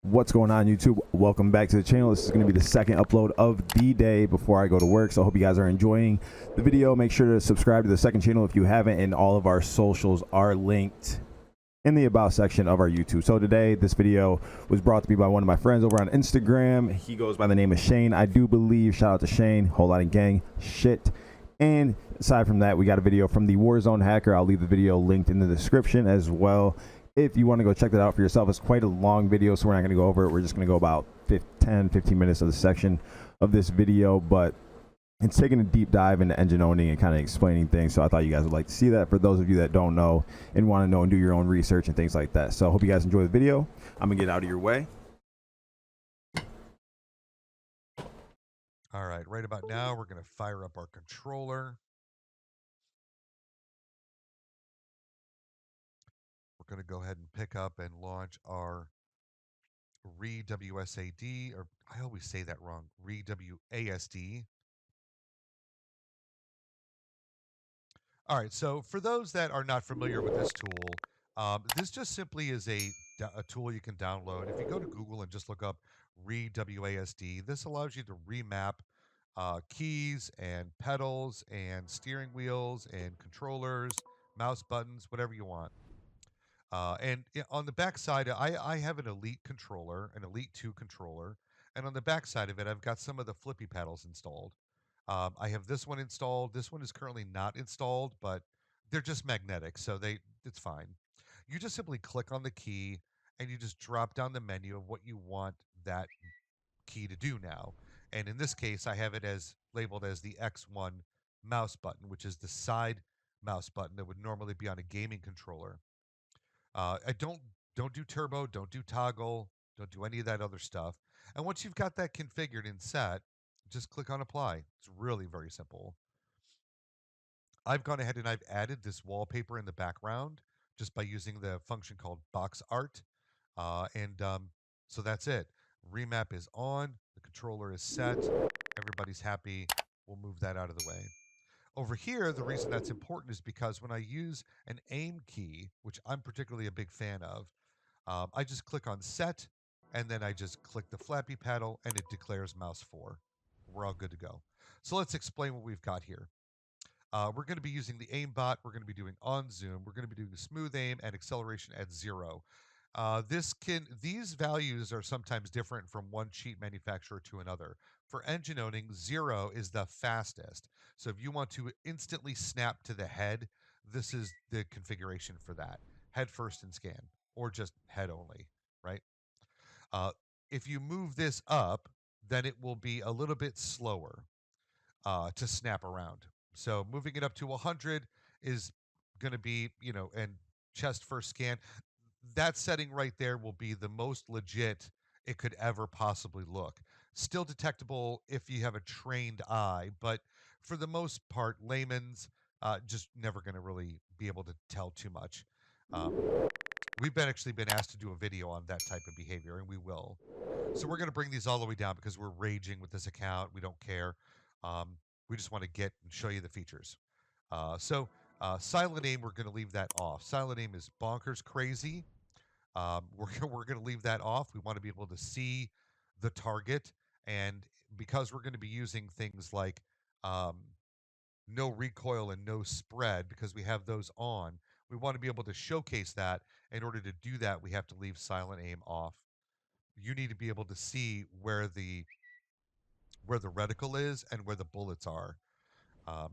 What's going on, YouTube? Welcome back to the channel. This is going to be the second upload of the day before I go to work, so I hope you guys are enjoying the video. Make sure to subscribe to the second channel if you haven't, and all of our socials are linked in the about section of our YouTube. So today this video was brought to me by one of my friends over on Instagram. He goes by the name of Shane, I do believe. Shout out to Shane. Whole lot of gang shit. And aside from that, we got a video from the Warzone hacker. I'll leave the video linked in the description as well if you want to go check that out for yourself. It's quite a long video, so we're not going to go over it. We're just going to go about 10-15 minutes of the section of this video, but it's taking a deep dive into engine owning and kind of explaining things. So I thought you guys would like to see that, for those of you that don't know and want to know and do your own research and things like that. So I hope you guys enjoy the video. I'm gonna get out of your way. All right about now, we're going to fire up our controller. We're going to go ahead and pick up and launch our ReWSAD, or I always say that wrong, ReWASD. All right, so for those that are not familiar with this tool, this just simply is a tool you can download. If you go to Google and just look up ReWASD, this allows you to remap keys and pedals and steering wheels and controllers, mouse buttons, whatever you want. On the back side, I have an Elite controller, an Elite 2 controller, and on the back side of it, I've got some of the flippy paddles installed. I have this one installed. This one is currently not installed, but they're just magnetic, so it's fine. You just simply click on the key, and you just drop down the menu of what you want that key to do now. And in this case, I have it as labeled as the X1 mouse button, which is the side mouse button that would normally be on a gaming controller. I don't do turbo, don't do toggle, don't do any of that other stuff. And once you've got that configured and set, just click on apply. It's really very simple. I've gone ahead and I've added this wallpaper in the background just by using the function called box art. So that's it. Remap is on, the controller is set, everybody's happy. We'll move that out of the way. Over here, the reason that's important is because when I use an aim key, which I'm particularly a big fan of, I just click on set, and then I just click the flappy paddle, and it declares mouse 4. We're all good to go. So let's explain what we've got here. We're going to be using the aimbot. We're going to be doing on zoom. We're going to be doing smooth aim and acceleration at 0. These values are sometimes different from one cheat manufacturer to another. For engine owning, 0 is the fastest. So if you want to instantly snap to the head, this is the configuration for that. Head first and scan, or just head only, right? If you move this up, then it will be a little bit slower to snap around. So moving it up to 100 is going to be, and chest first scan. That setting right there will be the most legit it could ever possibly look. Still detectable if you have a trained eye, but for the most part, layman's just never going to really be able to tell too much. We've actually been asked to do a video on that type of behavior, and we will. So we're going to bring these all the way down because we're raging with this account. We don't care. We just want to get and show you the features. Silent aim, we're going to leave that off. Silent aim is bonkers crazy. We're going to leave that off. We want to be able to see the target, and because we're going to be using things like no recoil and no spread, because we have those on, we want to be able to showcase that. In order to do that, we have to leave silent aim off. You need to be able to see where the reticle is and where the bullets are. Um,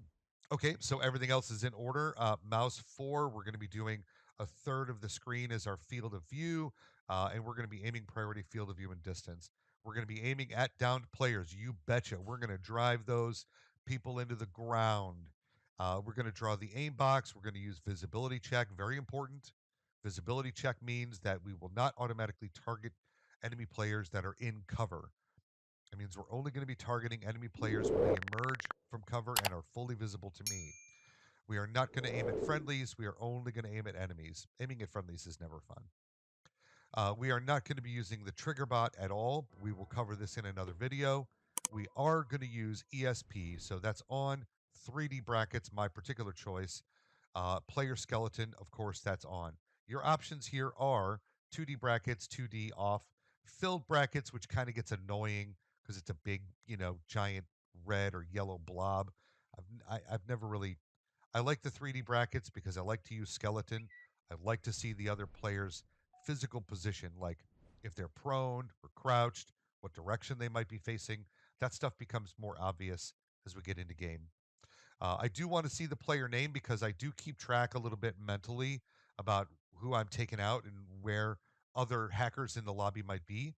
okay, so everything else is in order. Mouse 4, we're going to be doing a third of the screen as our field of view, and we're going to be aiming priority field of view and distance. We're going to be aiming at downed players. You betcha. We're going to drive those people into the ground. We're going to draw the aim box. We're going to use visibility check. Very important. Visibility check means that we will not automatically target enemy players that are in cover. It means we're only going to be targeting enemy players when they emerge from cover and are fully visible to me. We are not going to aim at friendlies. We are only going to aim at enemies. Aiming at friendlies is never fun. We are not going to be using the trigger bot at all. We will cover this in another video. We are going to use ESP, so that's on. 3D brackets, my particular choice. Player skeleton, of course, that's on. Your options here are 2D brackets, 2D off, filled brackets, which kind of gets annoying because it's a big, giant red or yellow blob. I've never really. I like the 3D brackets because I like to use skeleton. I like to see the other player's physical position, like if they're prone or crouched, what direction they might be facing. That stuff becomes more obvious as we get into game. I do want to see the player name because I do keep track a little bit mentally about who I'm taking out and where other hackers in the lobby might be.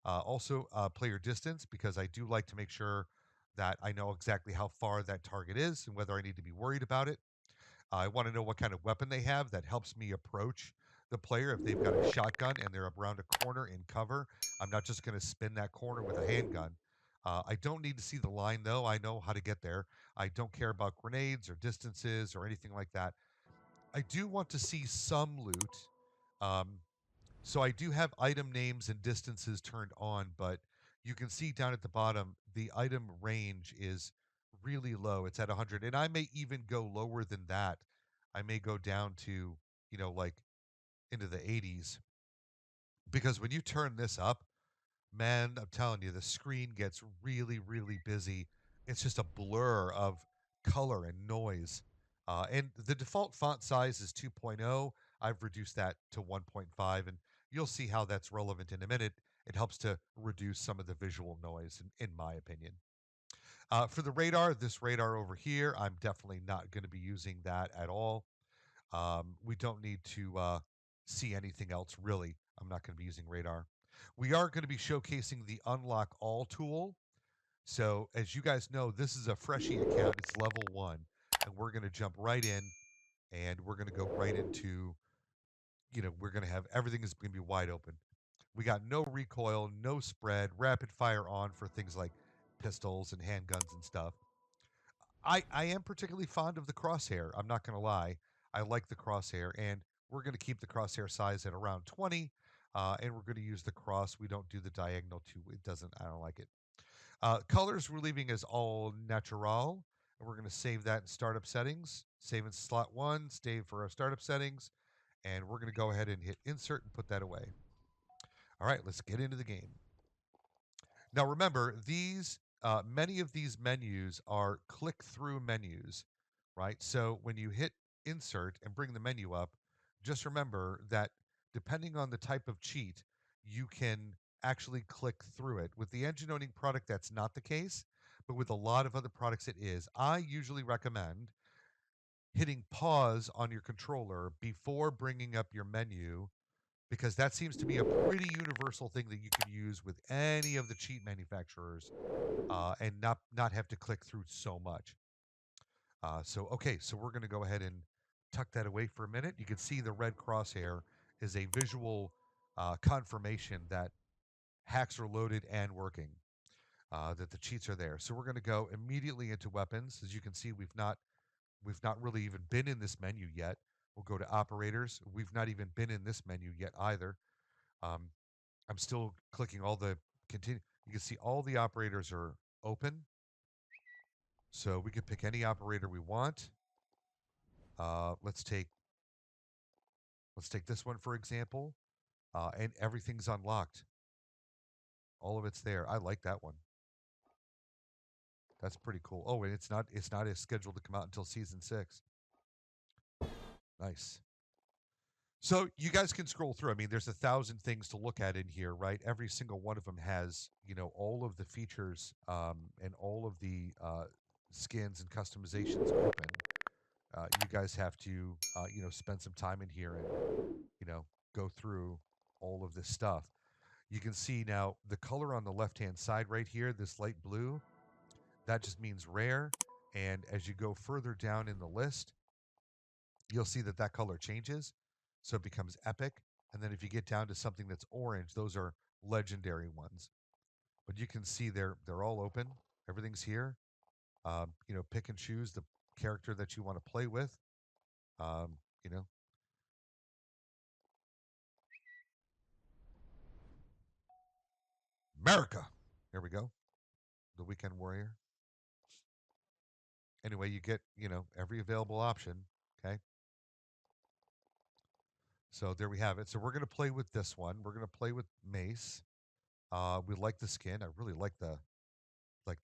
Also, player distance because I do like to make sure that I know exactly how far that target is and whether I need to be worried about it. I want to know what kind of weapon they have that helps me approach the player. If they've got a shotgun and they're around a corner in cover, I'm not just going to spin that corner with a handgun. I don't need to see the line though. I know how to get there. I don't care about grenades or distances or anything like that. I do want to see some loot. Um, so I do have item names and distances turned on, but you can see down at the bottom the item range is really low. It's at 100, and I may even go lower than that. I may go down to, like into the 80s because when you turn this up, man, I'm telling you, the screen gets really, really busy. It's just a blur of color and noise. And the default font size is 2.0. I've reduced that to 1.5, and you'll see how that's relevant in a minute. It helps to reduce some of the visual noise, in my opinion. For the radar, this radar over here, I'm definitely not going to be using that at all. We don't need to see anything else, really. I'm not going to be using radar. We are going to be showcasing the Unlock All tool. So, as you guys know, this is a freshie account. It's level 1. And we're going to jump right in and we're going to go right into, we're going to have everything is going to be wide open. We got no recoil, no spread, rapid fire on for things like pistols and handguns and stuff. I am particularly fond of the crosshair. I'm not going to lie. I like the crosshair, and we're going to keep the crosshair size at around 20, and we're going to use the cross. We don't do the diagonal too. It doesn't. I don't like it. Colors we're leaving as all natural, and we're going to save that in startup settings. Save in slot 1. Save for our startup settings, and we're going to go ahead and hit insert and put that away. All right, let's get into the game. Now remember, these many of these menus are click-through menus, right? So when you hit insert and bring the menu up, just remember that depending on the type of cheat, you can actually click through it. With the engine owning product, that's not the case, but with a lot of other products, it is. I usually recommend hitting pause on your controller before bringing up your menu because that seems to be a pretty universal thing that you can use with any of the cheat manufacturers and not have to click through so much. So okay, so we're going to go ahead and tuck that away for a minute. You can see the red crosshair is a visual confirmation that hacks are loaded and working. That the cheats are there. So we're going to go immediately into weapons. As you can see, we've not really even been in this menu yet. We'll go to operators. We've not even been in this menu yet either. Um, I'm still clicking all the continue. You can see all the operators are open. So we can pick any operator we want. Uh, let's take let's take this one for example, and everything's unlocked. All of it's there. I like that one. That's pretty cool. Oh, and it's not as scheduled to come out until season 6. Nice. So you guys can scroll through. I mean, there's 1,000 things to look at in here, right? Every single one of them has, all of the features and all of the skins and customizations open. You guys have to, spend some time in here and, you know, go through all of this stuff. You can see now the color on the left-hand side right here, this light blue, that just means rare. And as you go further down in the list, you'll see that that color changes. So it becomes epic. And then if you get down to something that's orange, those are legendary ones. But you can see they're all open. Everything's here. Pick and choose the character that you want to play with. Um, you know, America. There we go. The Weekend Warrior. Anyway, you get, every available option. Okay. So there we have it. So we're going to play with this one. We're going to play with Mace. We like the skin. I really like the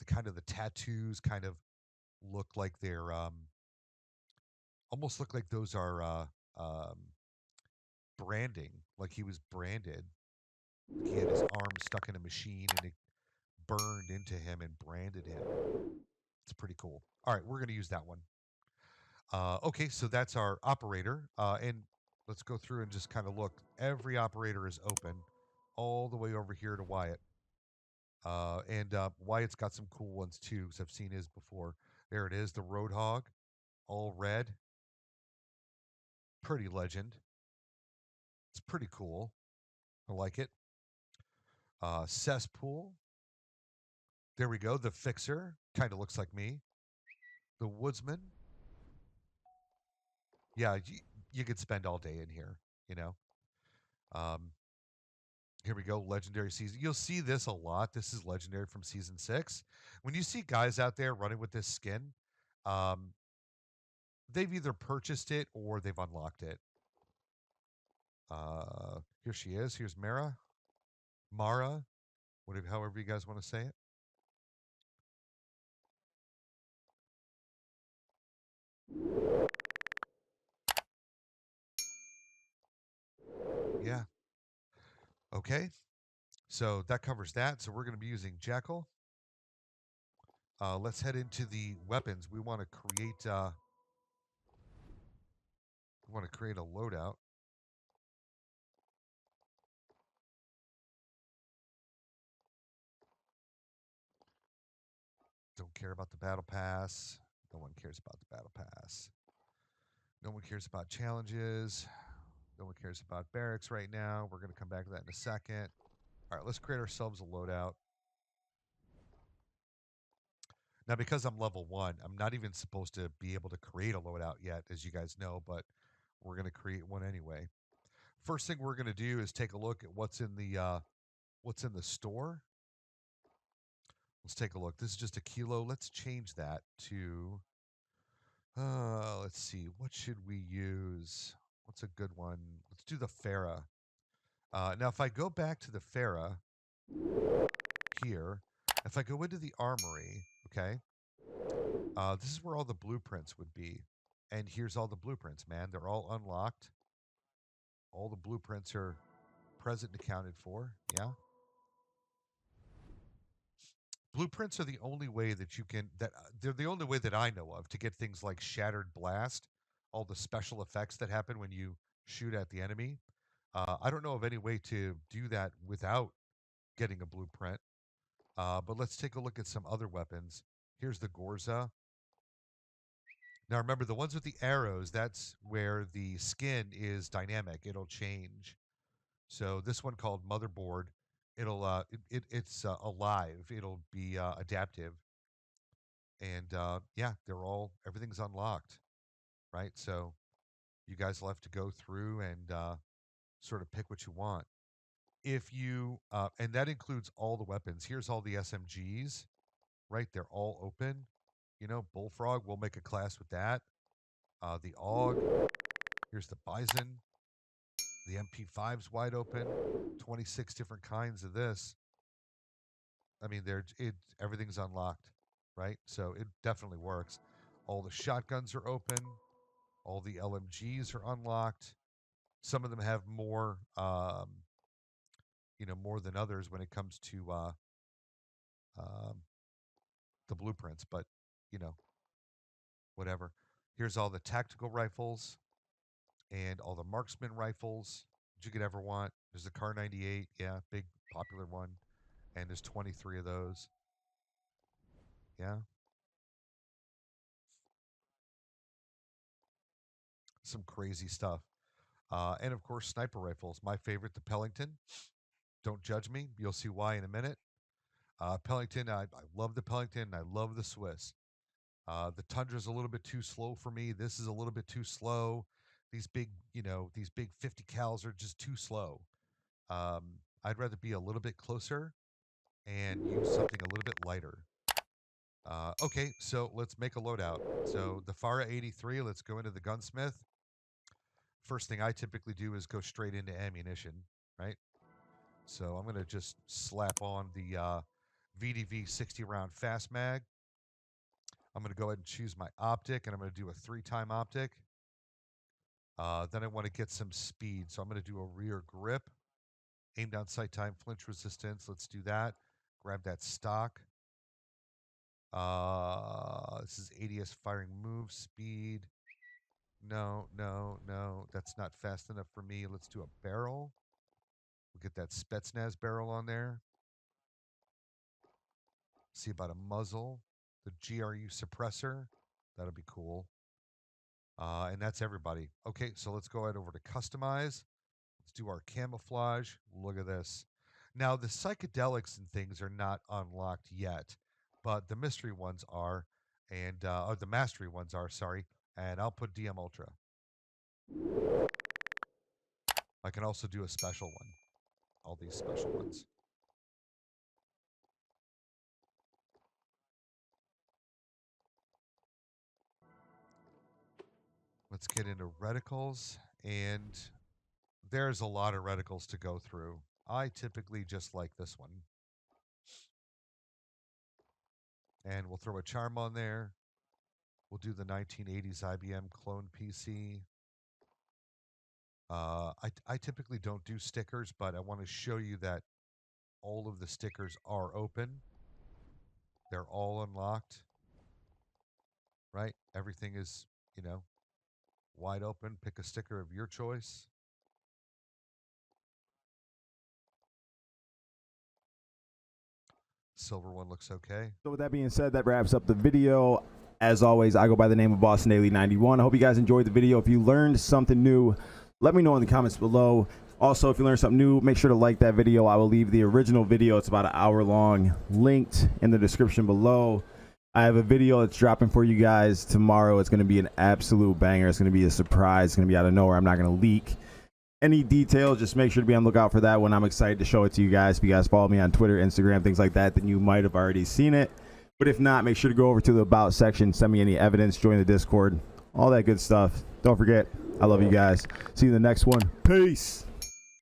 kind of the tattoos kind of look like they're almost look like those are branding, like he was branded. Like he had his arm stuck in a machine and it burned into him and branded him. It's pretty cool. All right, we're going to use that one. Okay, so that's our operator. And let's go through and just kind of look. Every operator is open all the way over here to Wyatt. And Wyatt's got some cool ones too, because I've seen his before. There it is, the Roadhog, all red. Pretty legend. It's pretty cool. I like it. Cesspool. There we go. The Fixer. Kind of looks like me. The Woodsman. Yeah, you could spend all day in here, you know. Um, Here we go. Legendary season. You'll see this a lot. This is legendary from season 6. When you see guys out there running with this skin, um, they've either purchased it or they've unlocked it. Here she is. Here's Mara, whatever, however you guys want to say it. Yeah. Okay. So that covers that. So we're going to be using Jackal. Let's head into the weapons. We want to create. We want to create a loadout. Don't care about the battle pass. No one cares about the battle pass. No one cares about challenges. No one cares about barracks right now. We're going to come back to that in a second. All right, let's create ourselves a loadout. Now, because I'm level 1, I'm not even supposed to be able to create a loadout yet, as you guys know, but we're going to create one anyway. First thing we're going to do is take a look at what's in the store. Let's take a look. This is just a kilo. Let's change that to let's see. What should we use? What's a good one? Let's do the Farah. Now, if I go back to the Farah here, if I go into the armory, okay, this is where all the blueprints would be. And here's all the blueprints, man. They're all unlocked. All the blueprints are present and accounted for. Yeah. Blueprints are the only way that you can that they're the only way that I know of to get things like Shattered Blast, all the special effects that happen when you shoot at the enemy. I don't know of any way to do that without getting a blueprint. But let's take a look at some other weapons. Here's the Gorza. Now remember the ones with the arrows, that's where the skin is dynamic. It'll change. So this one called Motherboard, it's alive. It'll be adaptive. And yeah, everything's unlocked, right? So you guys will have to go through and sort of pick what you want. If you and that includes all the weapons. Here's all the SMGs, right? They're all open. You know, Bullfrog, we'll make a class with that. The AUG, here's the Bison. The MP5's wide open. 26 different kinds of this. I mean, everything's unlocked, right? So it definitely works. All the shotguns are open. All the LMGs are unlocked. Some of them have more, more than others when it comes to um, the blueprints. But you know, whatever. Here's all the tactical rifles and all the marksman rifles that you could ever want. There's the Car 98, yeah, big popular one, and there's 23 of those. Yeah, some crazy stuff. And of course, sniper rifles. My favorite, the Pellington. Don't judge me. You'll see why in a minute. Pellington, I love the Pellington. I love the Swiss. The Tundra's a little bit too slow for me. This is a little bit too slow. These big 50 cals are just too slow. I'd rather be a little bit closer and use something a little bit lighter. Okay, so let's make a loadout. So the Farah 83, let's go into the gunsmith. First thing I typically do is go straight into ammunition, right? So I'm going to just slap on the VDV 60 round fast mag. I'm going to go ahead and choose my optic, and I'm going to do a 3-time optic. Then I want to get some speed, so I'm going to do a rear grip. Aim down sight time, flinch resistance. Let's do that. Grab that stock. This is ADS firing move speed. No, no, no. That's not fast enough for me. Let's do a barrel. We'll get that Spetsnaz barrel on there. See about a muzzle. The GRU suppressor. That'll be cool. And that's everybody. Okay, so let's go ahead over to customize. Let's do our camouflage. Look at this. Now, the psychedelics and things are not unlocked yet, but the mystery ones are, and or the mastery ones are, sorry, and I'll put DM Ultra. I can also do a special one, all these special ones. Let's get into reticles, and there's a lot of reticles to go through. I typically just like this one. And we'll throw a charm on there. We'll do the 1980s IBM clone PC. I typically don't do stickers, but I want to show you that all of the stickers are open. They're all unlocked, right? Everything is, wide open. Pick a sticker of your choice. Silver one looks okay. So with that being said, that wraps up the video. As always, I go by the name of Boston Daily 91. I hope you guys enjoyed the video. If you learned something new, let me know in the comments below. Also, if you learned something new, make sure to like that video. I will leave the original video. It's about an hour long, linked in the description below. I have a video that's dropping for you guys tomorrow. It's going to be an absolute banger. It's going to be a surprise. It's going to be out of nowhere. I'm not going to leak any details. Just make sure to be on the lookout for that one. I'm excited to show it to you guys. If you guys follow me on Twitter, Instagram, things like that, then you might have already seen it. But if not, make sure to go over to the About section, send me any evidence, join the Discord, all that good stuff. Don't forget, I love you guys. See you in the next one. Peace.